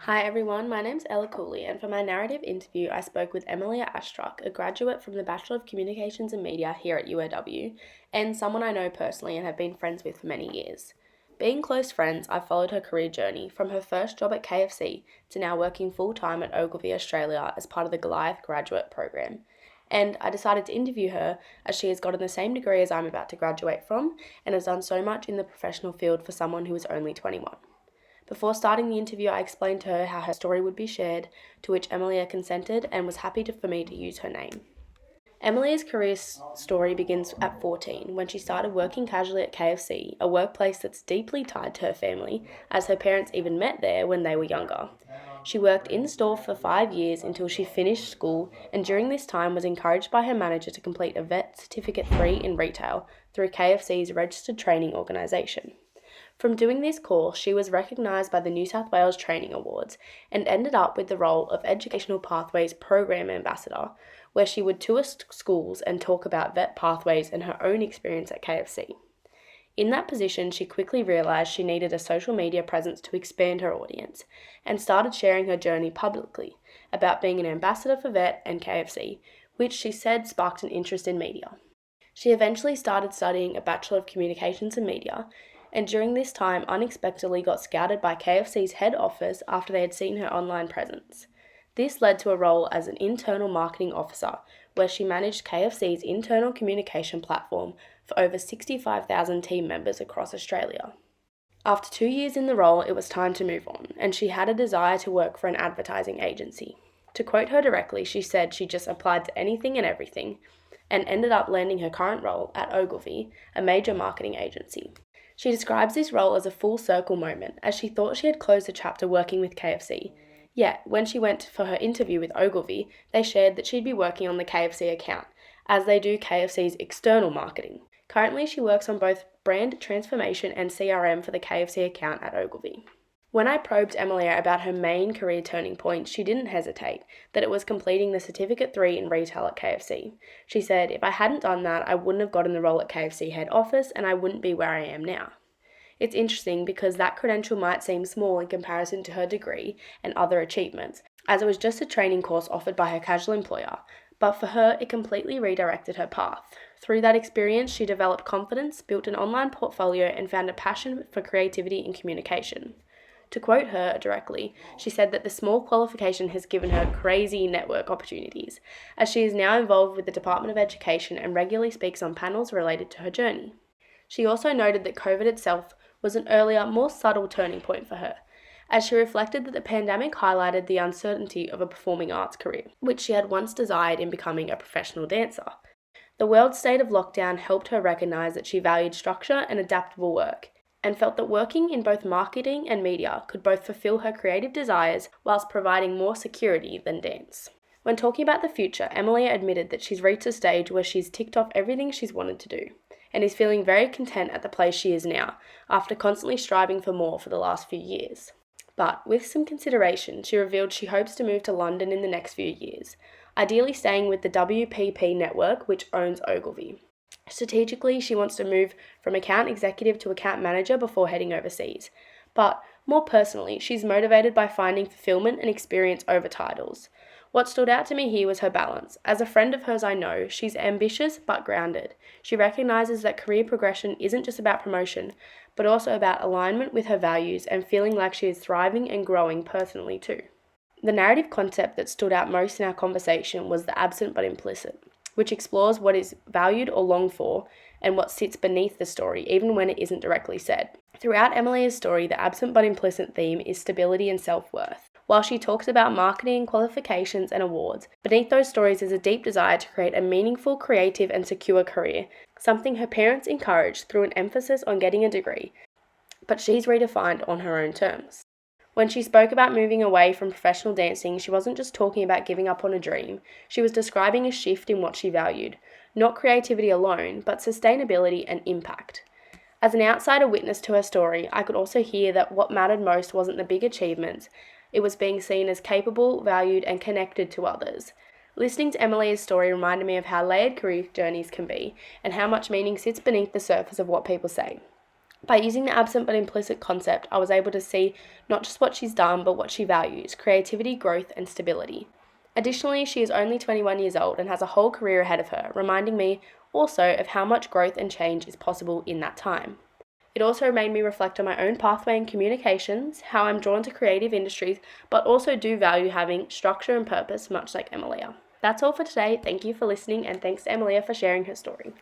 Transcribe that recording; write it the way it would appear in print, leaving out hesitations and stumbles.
Hi everyone, my name's Ella Cooley, and for my narrative interview, I spoke with Emilia Ashtrock, a graduate from the Bachelor of Communications and Media here at UAW, and someone I know personally and have been friends with for many years. Being close friends, I've followed her career journey from her first job at KFC to now working full-time at Ogilvy, Australia as part of the Goliath graduate program. And I decided to interview her as she has gotten the same degree as I'm about to graduate from and has done so much in the professional field for someone who is only 21. Before starting the interview, I explained to her how her story would be shared, to which Emilia consented and was happy for me to use her name. Emilia's career story begins at 14 when she started working casually at KFC, a workplace that's deeply tied to her family, as her parents even met there when they were younger. She worked in store for 5 years until she finished school, and during this time was encouraged by her manager to complete a Vet Certificate 3 in retail through KFC's registered training organisation. From doing this course, she was recognised by the New South Wales Training Awards and ended up with the role of Educational Pathways Program Ambassador, where she would tour schools and talk about vet pathways and her own experience at KFC. In that position, she quickly realised she needed a social media presence to expand her audience and started sharing her journey publicly about being an ambassador for vet and KFC, which she said sparked an interest in media. She eventually started studying a Bachelor of Communications and Media, and during this time unexpectedly got scouted by KFC's head office after they had seen her online presence. This led to a role as an internal marketing officer, where she managed KFC's internal communication platform for over 65,000 team members across Australia. After 2 years in the role, it was time to move on, and she had a desire to work for an advertising agency. To quote her directly, she said she just applied to anything and everything, and ended up landing her current role at Ogilvy, a major marketing agency. She describes this role as a full circle moment, as she thought she had closed the chapter working with KFC. Yet, when she went for her interview with Ogilvy, they shared that she'd be working on the KFC account, as they do KFC's external marketing. Currently, she works on both brand transformation and CRM for the KFC account at Ogilvy. When I probed Emilia about her main career turning point, she didn't hesitate, that it was completing the Certificate 3 in retail at KFC. She said, "If I hadn't done that, I wouldn't have gotten the role at KFC head office and I wouldn't be where I am now." It's interesting because that credential might seem small in comparison to her degree and other achievements, as it was just a training course offered by her casual employer, but for her, it completely redirected her path. Through that experience, she developed confidence, built an online portfolio, and found a passion for creativity and communication. To quote her directly, she said that the small qualification has given her crazy network opportunities, as she is now involved with the Department of Education and regularly speaks on panels related to her journey. She also noted that COVID itself was an earlier, more subtle turning point for her, as she reflected that the pandemic highlighted the uncertainty of a performing arts career, which she had once desired in becoming a professional dancer. The world state of lockdown helped her recognise that she valued structure and adaptable work, and felt that working in both marketing and media could both fulfill her creative desires whilst providing more security than dance. When talking about the future, Emilia admitted that she's reached a stage where she's ticked off everything she's wanted to do, and is feeling very content at the place she is now, after constantly striving for more for the last few years. But with some consideration, she revealed she hopes to move to London in the next few years, ideally staying with the WPP network, which owns Ogilvy. Strategically, she wants to move from account executive to account manager before heading overseas. But more personally, she's motivated by finding fulfillment and experience over titles. What stood out to me here was her balance. As a friend of hers I know, she's ambitious but grounded. She recognises that career progression isn't just about promotion, but also about alignment with her values and feeling like she is thriving and growing personally too. The narrative concept that stood out most in our conversation was the absent but implicit, which explores what is valued or longed for and what sits beneath the story, even when it isn't directly said. Throughout Emilia's story, the absent but implicit theme is stability and self-worth. While she talks about marketing, qualifications, and awards, beneath those stories is a deep desire to create a meaningful, creative, and secure career, something her parents encouraged through an emphasis on getting a degree, but she's redefined on her own terms. When she spoke about moving away from professional dancing, she wasn't just talking about giving up on a dream. She was describing a shift in what she valued, not creativity alone, but sustainability and impact. As an outsider witness to her story, I could also hear that what mattered most wasn't the big achievements, it was being seen as capable, valued, and connected to others. Listening to Emilia's story reminded me of how layered career journeys can be, and how much meaning sits beneath the surface of what people say. By using the absent but implicit concept, I was able to see not just what she's done, but what she values: creativity, growth, and stability. Additionally, she is only 21 years old and has a whole career ahead of her, reminding me also of how much growth and change is possible in that time. It also made me reflect on my own pathway in communications, how I'm drawn to creative industries, but also do value having structure and purpose, much like Emilia. That's all for today. Thank you for listening, and thanks to Emilia for sharing her story.